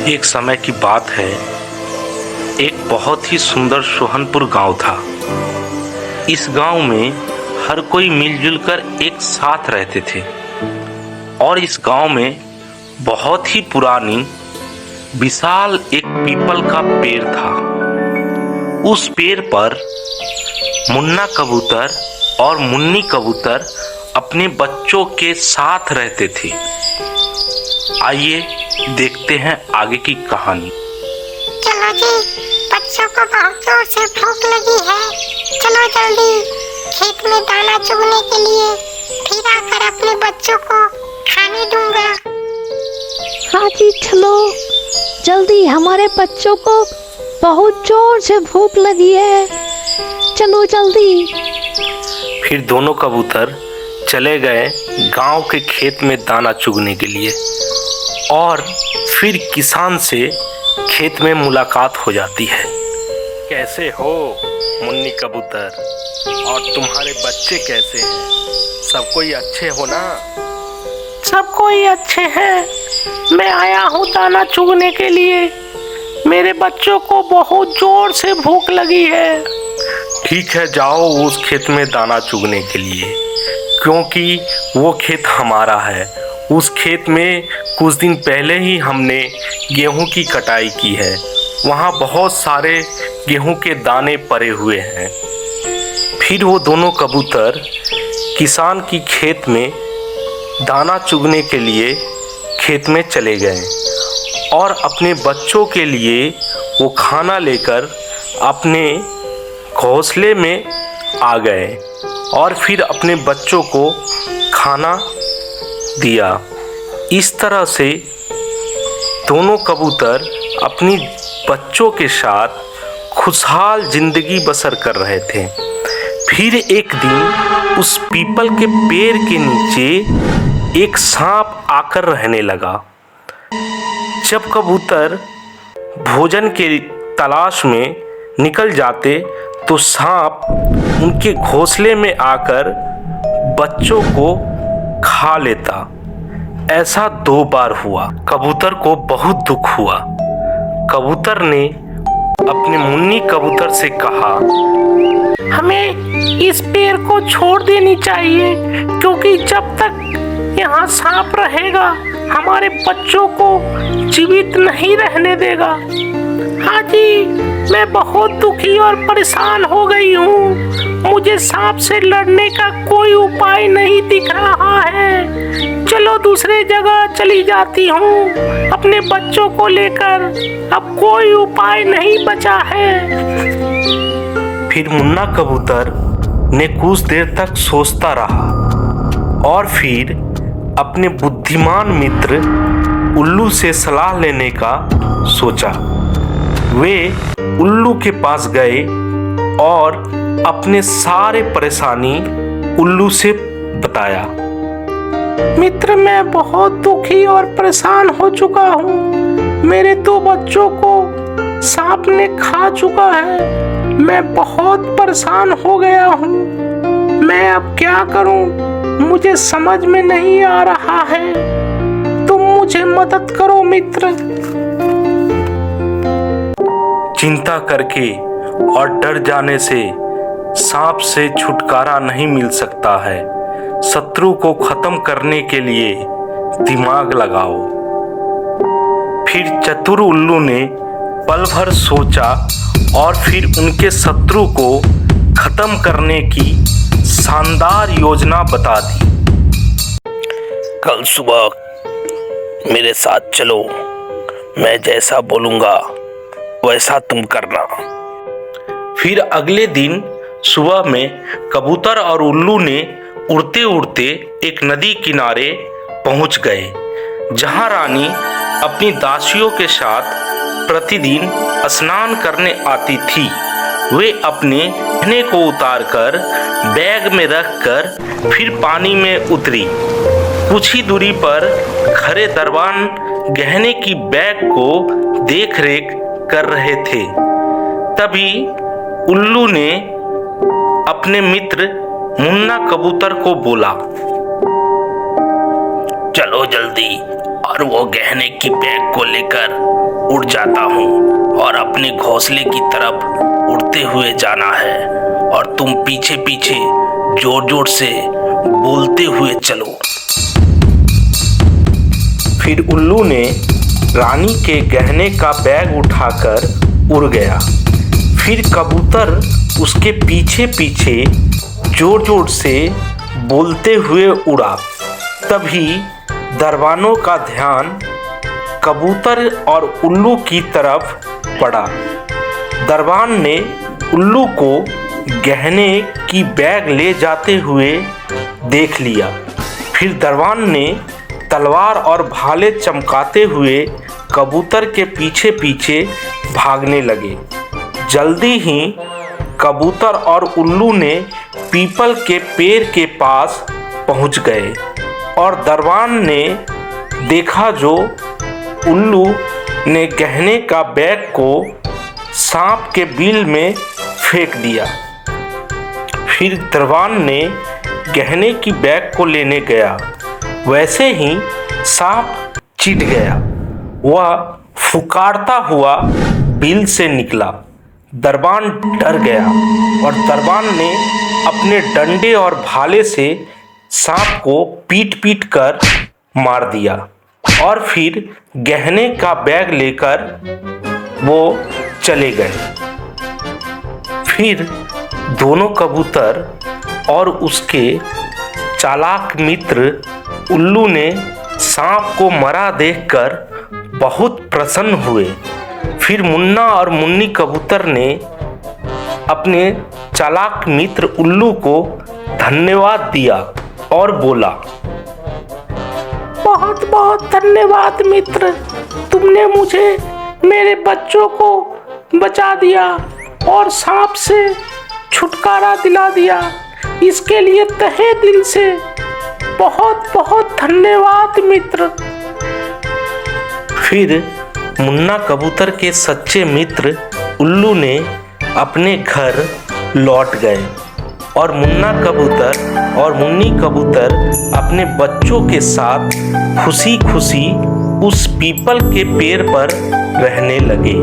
एक समय की बात है। एक बहुत ही सुंदर सोहनपुर गांव था। इस गांव में हर कोई मिलजुल कर एक साथ रहते थे और इस गांव में बहुत ही पुरानी विशाल एक पीपल का पेड़ था। उस पेड़ पर मुन्ना कबूतर और मुन्नी कबूतर अपने बच्चों के साथ रहते थे। आइए देखते हैं आगे की कहानी। चलो जी, बच्चों को बहुत जोर से भूख लगी है। चलो जल्दी खेत में दाना चुगने के लिए, फिर आकर अपने बच्चों को खाने दूंगा। हाँ जी, चलो जल्दी, हमारे बच्चों को बहुत जोर से भूख लगी है। चलो जल्दी। फिर दोनों कबूतर चले गए गांव के खेत में दाना चुगने के लिए और फिर किसान से खेत में मुलाकात हो जाती है। कैसे हो मुन्नी कबूतर, और तुम्हारे बच्चे कैसे हैं? सब कोई अच्छे हो ना? सब कोई अच्छे हैं। मैं आया हूँ दाना चुगने के लिए। मेरे बच्चों को बहुत जोर से भूख लगी है। ठीक है, जाओ उस खेत में दाना चुगने के लिए, क्योंकि वो खेत हमारा है। उस खेत में कुछ दिन पहले ही हमने गेहूं की कटाई की है। वहाँ बहुत सारे गेहूं के दाने पड़े हुए हैं। फिर वो दोनों कबूतर किसान की खेत में दाना चुगने के लिए खेत में चले गए और अपने बच्चों के लिए वो खाना लेकर अपने घोंसले में आ गए और फिर अपने बच्चों को खाना दिया। इस तरह से दोनों कबूतर अपनी बच्चों के साथ खुशहाल जिंदगी बसर कर रहे थे। फिर एक दिन उस पीपल के पेड़ के नीचे एक सांप आकर रहने लगा। जब कबूतर भोजन के तलाश में निकल जाते तो सांप उनके घोंसले में आकर बच्चों को खा लेता। ऐसा 2 बार हुआ। कबूतर को बहुत दुख हुआ। कबूतर ने अपने मुन्नी कबूतर से कहा, हमें इस पेड़ को छोड़ देनी चाहिए, क्योंकि जब तक यहाँ सांप रहेगा हमारे बच्चों को जीवित नहीं रहने देगा। हाँ जी, मैं बहुत दुखी और परेशान हो गई हूँ। मुझे सांप से लड़ने का कोई उपाय नहीं दिख रहा है। चलो दूसरे जगह चली जाती हूँ अपने बच्चों को लेकर। अब कोई उपाय नहीं बचा है। फिर मुन्ना कबूतर ने कुछ देर तक सोचता रहा और फिर अपने बुद्धिमान मित्र उल्लू से सलाह लेने का सोचा। वे उल्लू के पास गए और अपने सारे परेशानी उल्लू से बताया। मित्र, मैं बहुत दुखी और परेशान हो चुका हूँ। मेरे 2 बच्चों को सांप ने खा चुका है। मैं बहुत परेशान हो गया हूँ। मैं अब क्या करूँ, मुझे समझ में नहीं आ रहा है। तुम मुझे मदद करो मित्र। चिंता करके और डर जाने से सांप से छुटकारा नहीं मिल सकता है। शत्रु को खत्म करने के लिए दिमाग लगाओ। फिर चतुर उल्लू ने पल भर सोचा और फिर उनके शत्रु को खत्म करने की शानदार योजना बता दी। कल सुबह मेरे साथ चलो, मैं जैसा बोलूँगा वैसा तुम करना। फिर अगले दिन सुबह में कबूतर और उल्लू ने उड़ते उड़ते एक नदी किनारे पहुंच गए, जहां रानी अपनी दासियों के साथ प्रतिदिन स्नान करने आती थी। वे अपने गहने को उतारकर बैग में रखकर फिर पानी में उतरी। कुछ ही दूरी पर खड़े दरबान गहने की बैग को देख रेख कर रहे थे। तभी उल्लू ने अपने मित्र मुन्ना कबूतर को बोला, चलो जल्दी और और वो गहने की बैग को लेकर उड़ जाता हूँ और अपने घोंसले की तरफ उड़ते हुए जाना है और तुम पीछे पीछे जोर जोर से बोलते हुए चलो। फिर उल्लू ने रानी के गहने का बैग उठाकर उड़ गया। फिर कबूतर उसके पीछे पीछे जोर जोर से बोलते हुए उड़ा। तभी दरबानों का ध्यान कबूतर और उल्लू की तरफ पड़ा। दरबान ने उल्लू को गहने की बैग ले जाते हुए देख लिया। फिर दरबान ने तलवार और भाले चमकाते हुए कबूतर के पीछे पीछे भागने लगे। जल्दी ही कबूतर और उल्लू ने पीपल के पेड़ के पास पहुंच गए और दरबान ने देखा जो उल्लू ने गहने का बैग को सांप के बिल में फेंक दिया। फिर दरबान ने गहने की बैग को लेने गया। वैसे ही सांप चिढ़ गया। वह फुकारता हुआ बिल से निकला। दरबान डर गया और दरबान ने अपने डंडे और भाले से सांप को पीट पीट कर मार दिया और फिर गहने का बैग लेकर वो चले गए। फिर दोनों कबूतर और उसके चालाक मित्र उल्लू ने सांप को मरा देखकर बहुत प्रसन्न हुए। फिर मुन्ना और मुन्नी कबूतर ने अपने चालाक मित्र उल्लू को धन्यवाद दिया और बोला, बहुत बहुत धन्यवाद मित्र, तुमने मुझे मेरे बच्चों को बचा दिया और सांप से छुटकारा दिला दिया। इसके लिए तहे दिल से बहुत बहुत धन्यवाद मित्र। फिर मुन्ना कबूतर के सच्चे मित्र उल्लू ने अपने घर लौट गए और मुन्ना कबूतर और मुन्नी कबूतर अपने बच्चों के साथ खुशी खुशी उस पीपल के पेड़ पर रहने लगे।